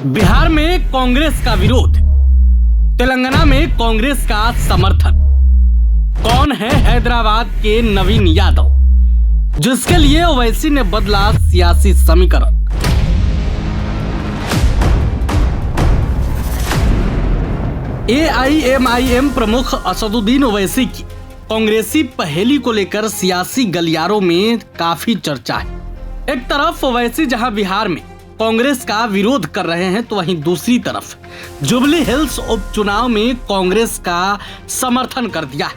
बिहार में कांग्रेस का विरोध, तेलंगाना में कांग्रेस का समर्थन। कौन है हैदराबाद के नवीन यादव, जिसके लिए ओवैसी ने बदला सियासी समीकरण। एआईएमआईएम प्रमुख असदुद्दीन ओवैसी की कांग्रेसी पहेली को लेकर सियासी गलियारों में काफी चर्चा है। एक तरफ ओवैसी जहां बिहार में कांग्रेस का विरोध कर रहे हैं, तो वहीं दूसरी तरफ जुबली हिल्स उपचुनाव में कांग्रेस का समर्थन कर दिया है।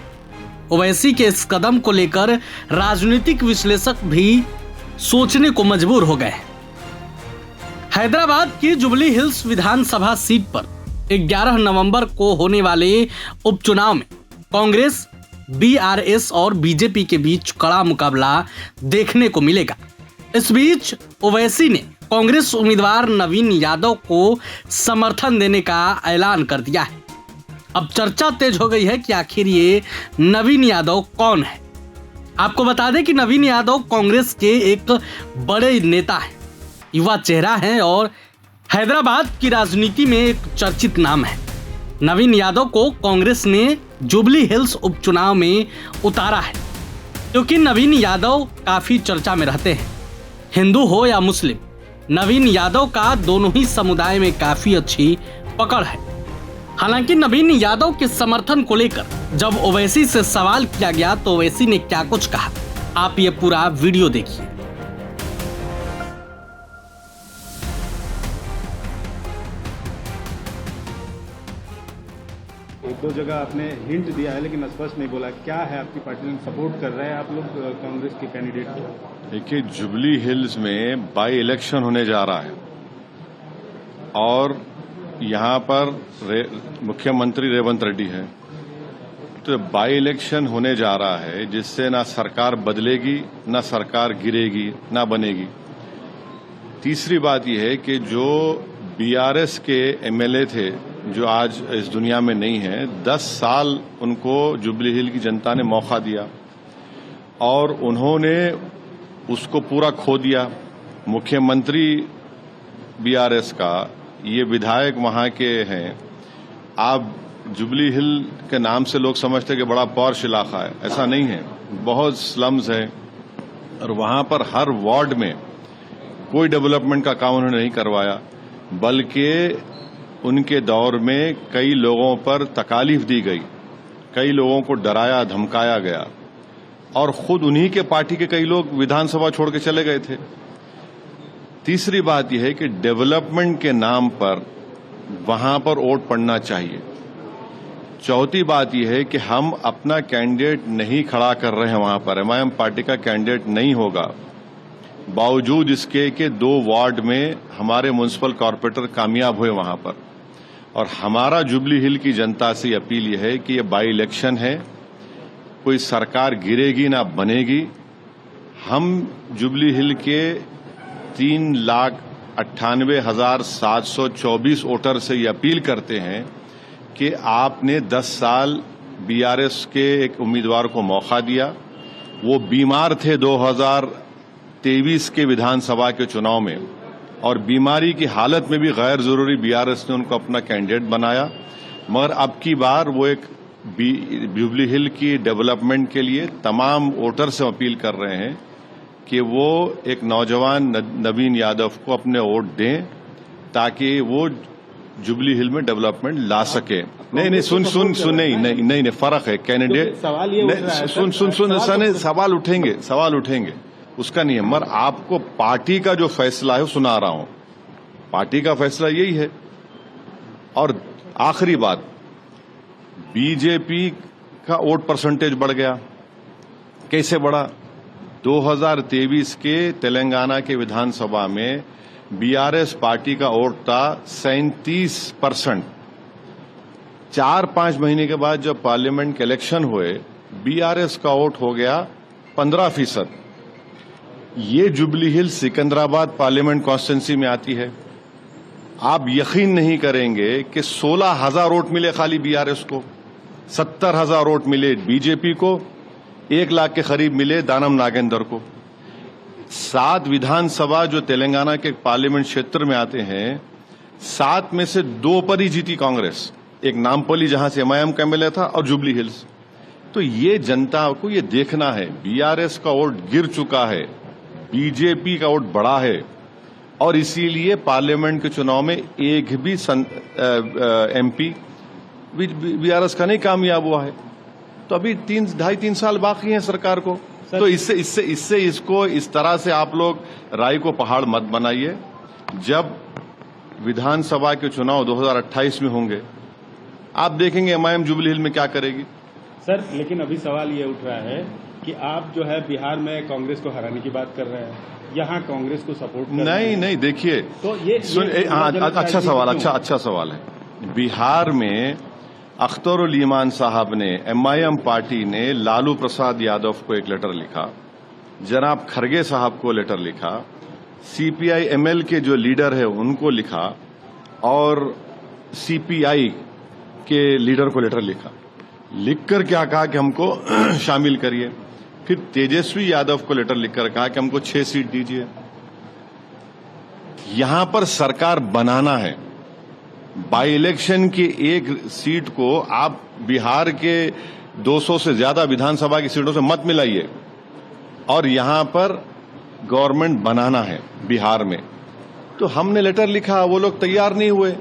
ओवैसी के इस कदम को लेकर राजनीतिक विश्लेषक भी सोचने को मजबूर हो गए हैं। हैदराबाद की जुबली हिल्स विधानसभा सीट पर 11 नवंबर को होने वाले उपचुनाव में कांग्रेस, बीआरएस और बीजेपी के बीच कड़ा मुकाबला देखने को मिलेगा। इस बीच ओवैसी ने कांग्रेस उम्मीदवार नवीन यादव को समर्थन देने का ऐलान कर दिया है। अब चर्चा तेज हो गई है कि आखिर ये नवीन यादव कौन है। आपको बता दें कि नवीन यादव कांग्रेस के एक बड़े नेता हैं, युवा चेहरा हैं और हैदराबाद की राजनीति में एक चर्चित नाम है। नवीन यादव को कांग्रेस ने जुबली हिल्स उपचुनाव में उतारा है क्योंकि नवीन यादव काफी चर्चा में रहते हैं। हिंदू हो या मुस्लिम, नवीन यादव का दोनों ही समुदाय में काफी अच्छी पकड़ है। हालांकि नवीन यादव के समर्थन को लेकर जब ओवैसी से सवाल किया गया तो ओवैसी ने क्या कुछ कहा, आप ये पूरा वीडियो देखिए। एक दो जगह आपने हिंट दिया है लेकिन स्पष्ट नहीं बोला, क्या है आपकी पार्टी में सपोर्ट कर रहे हैं आप लोग कांग्रेस के कैंडिडेट को? देखिए, जुबली हिल्स में बाई इलेक्शन होने जा रहा है और यहाँ पर मुख्यमंत्री रेवंत रेड्डी है। तो बाई इलेक्शन होने जा रहा है जिससे ना सरकार बदलेगी, ना सरकार गिरेगी, ना बनेगी। तीसरी बात यह है कि जो बीआरएस के एमएलए थे जो आज इस दुनिया में नहीं है, 10 साल उनको जुबली हिल की जनता ने मौका दिया और उन्होंने उसको पूरा खो दिया। मुख्यमंत्री बीआरएस का, ये विधायक वहां के हैं। आप जुबली हिल के नाम से लोग समझते कि बड़ा पॉश इलाका है, ऐसा नहीं है। बहुत स्लम्स है और वहां पर हर वार्ड में कोई डेवलपमेंट का काम उन्होंने नहीं करवाया, बल्कि उनके दौर में कई लोगों पर तकालीफ दी गई, कई लोगों को डराया धमकाया गया और खुद उन्हीं के पार्टी के कई लोग विधानसभा छोड़ के चले गए थे। तीसरी बात यह है कि डेवलपमेंट के नाम पर वहां पर वोट पड़ना चाहिए। चौथी बात यह है कि हम अपना कैंडिडेट नहीं खड़ा कर रहे हैं, वहां पर एमआईएम पार्टी का कैंडिडेट नहीं होगा, बावजूद इसके कि 2 वार्ड में हमारे म्युनिसिपल कॉर्पोरेटर कामयाब हुए वहां पर। और हमारा जुबली हिल की जनता से अपील यह है कि ये बाई इलेक्शन है, कोई सरकार गिरेगी ना बनेगी। हम जुबली हिल के 3,98,724 वोटर से ये अपील करते हैं कि आपने 10 साल बीआरएस के एक उम्मीदवार को मौका दिया। वो बीमार थे 2023 के विधानसभा के चुनाव में और बीमारी की हालत में भी गैर जरूरी बीआरएस ने उनको अपना कैंडिडेट बनाया, मगर अब की बार वो एक जुबली हिल की डेवलपमेंट के लिए तमाम वोटर से अपील कर रहे हैं कि वो एक नौजवान नवीन यादव को अपने वोट दें ताकि वो जुबली हिल में डेवलपमेंट ला सके। नहीं, सुन नहीं, फर्क है कैंडिडेट। सवाल ये सुन, सवाल उठेंगे, उसका नहीं है। मगर आपको पार्टी का जो फैसला है वो सुना रहा हूं। पार्टी का फैसला यही है। और आखिरी बात, बीजेपी का वोट परसेंटेज बढ़ गया। कैसे बढ़ा? 2023 के तेलंगाना के विधानसभा में बीआरएस पार्टी का वोट था 37%। 4-5 महीने के बाद जब पार्लियामेंट के इलेक्शन हुए, बीआरएस का वोट हो गया 15%। ये जुबली हिल सिकंदराबाद पार्लियामेंट कॉन्स्टिट्यूंसी में आती है। आप यकीन नहीं करेंगे कि 16,000 वोट मिले खाली बीआरएस को, 70,000 वोट मिले बीजेपी को, 1 लाख के करीब मिले दानम नागेंद्र को। 7 विधानसभा जो तेलंगाना के पार्लियामेंट क्षेत्र में आते हैं, 7 में से 2 पर ही जीती कांग्रेस, एक नामपल्ली जहां से एमआईएम का एमएलए था और जुबली हिल्स। तो ये जनता को ये देखना है, बीआरएस का वोट गिर चुका है, बीजेपी का वोट बढ़ा है, और इसीलिए पार्लियामेंट के चुनाव में एक भी एमपी बीआरएस का नहीं कामयाब हुआ है। तो अभी 2.5-3 साल बाकी हैं सरकार को। तो इससे इसको इस तरह से आप लोग राय को पहाड़ मत बनाइए। जब विधानसभा के चुनाव 2028 में होंगे, आप देखेंगे एमआईएम जुबली हिल में क्या करेगी। सर, लेकिन अभी सवाल ये उठ रहा है कि आप जो है बिहार में कांग्रेस को हराने की बात कर रहे हैं, यहाँ कांग्रेस को सपोर्ट कर रहे हैं। नहीं, देखिए, तो ये अच्छा सवाल है। बिहार में अख्तर ईमान साहब ने, एमआईएम पार्टी ने लालू प्रसाद यादव को एक लेटर लिखा, जनाब खरगे साहब को लेटर लिखा, सीपीआई एमएल के जो लीडर है उनको लिखा, और सीपीआई के लीडर को लेटर लिखा। लिखकर क्या कहा कि हमको शामिल करिए। फिर तेजस्वी यादव को लेटर लिखकर कहा कि हमको 6 सीट दीजिए। यहां पर सरकार बनाना है। बाई इलेक्शन की एक सीट को आप बिहार के 200 से ज्यादा विधानसभा की सीटों से मत मिलाइए, और यहां पर गवर्नमेंट बनाना है बिहार में। तो हमने लेटर लिखा, वो लोग तैयार नहीं हुए,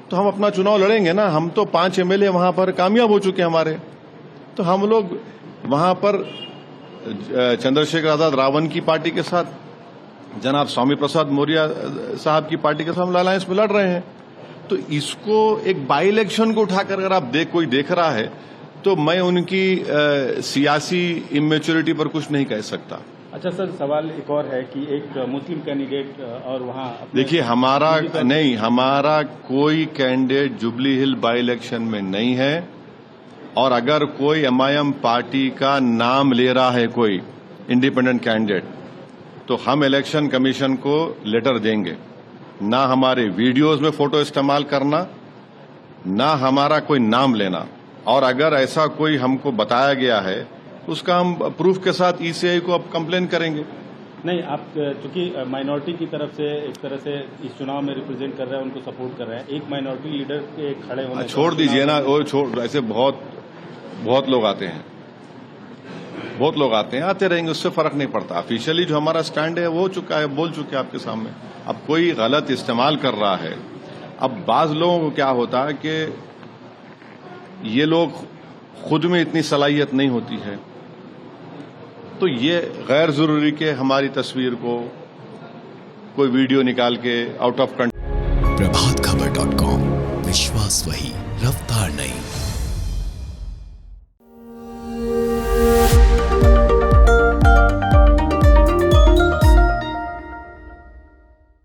तो हम अपना चुनाव लड़ेंगे ना। हम तो 5 एमएलए वहां पर कामयाब हो चुके हैं हमारे, तो हम लोग वहां पर चंद्रशेखर आजाद रावण की पार्टी के साथ, जनाब स्वामी प्रसाद मौर्य साहब की पार्टी के साथ हम अलायंस में लड़ रहे हैं। तो इसको एक बाई इलेक्शन को उठाकर अगर आप कोई देख रहा है, तो मैं उनकी सियासी इमेच्योरिटी पर कुछ नहीं कह सकता। अच्छा सर, सवाल एक और है कि एक मुस्लिम कैंडिडेट और वहां देखिए, हमारा कोई candidate jubilee hill by election में नहीं है, और अगर कोई एमआईएम पार्टी का नाम ले रहा है कोई इंडिपेंडेंट कैंडिडेट, तो हम इलेक्शन कमीशन को लेटर देंगे। ना हमारे वीडियोज में फोटो इस्तेमाल करना, ना हमारा कोई नाम लेना, और अगर ऐसा कोई हमको बताया गया है उसका हम प्रूफ के साथ ईसीआई को अब कंप्लेन करेंगे। नहीं, आप चूंकि माइनॉरिटी की तरफ से एक तरह से इस चुनाव में रिप्रेजेंट कर रहे हैं, उनको सपोर्ट कर रहे हैं, एक माइनॉरिटी लीडर के खड़े होने, छोड़ दीजिए ना, वो ऐसे बहुत लोग आते हैं, आते रहेंगे, उससे फर्क नहीं पड़ता। ऑफिशियली जो हमारा स्टैंड है वो हो चुका है, बोल चुके हैं आपके सामने। अब कोई गलत इस्तेमाल कर रहा है। अब बाज लोगों को क्या होता है कि ये लोग खुद में इतनी सलाहियत नहीं होती है, तो ये गैर जरूरी के हमारी तस्वीर को कोई वीडियो निकाल के आउट ऑफ कंट्री। प्रभातखबर.com, विश्वास वही, रफ्तार नहीं।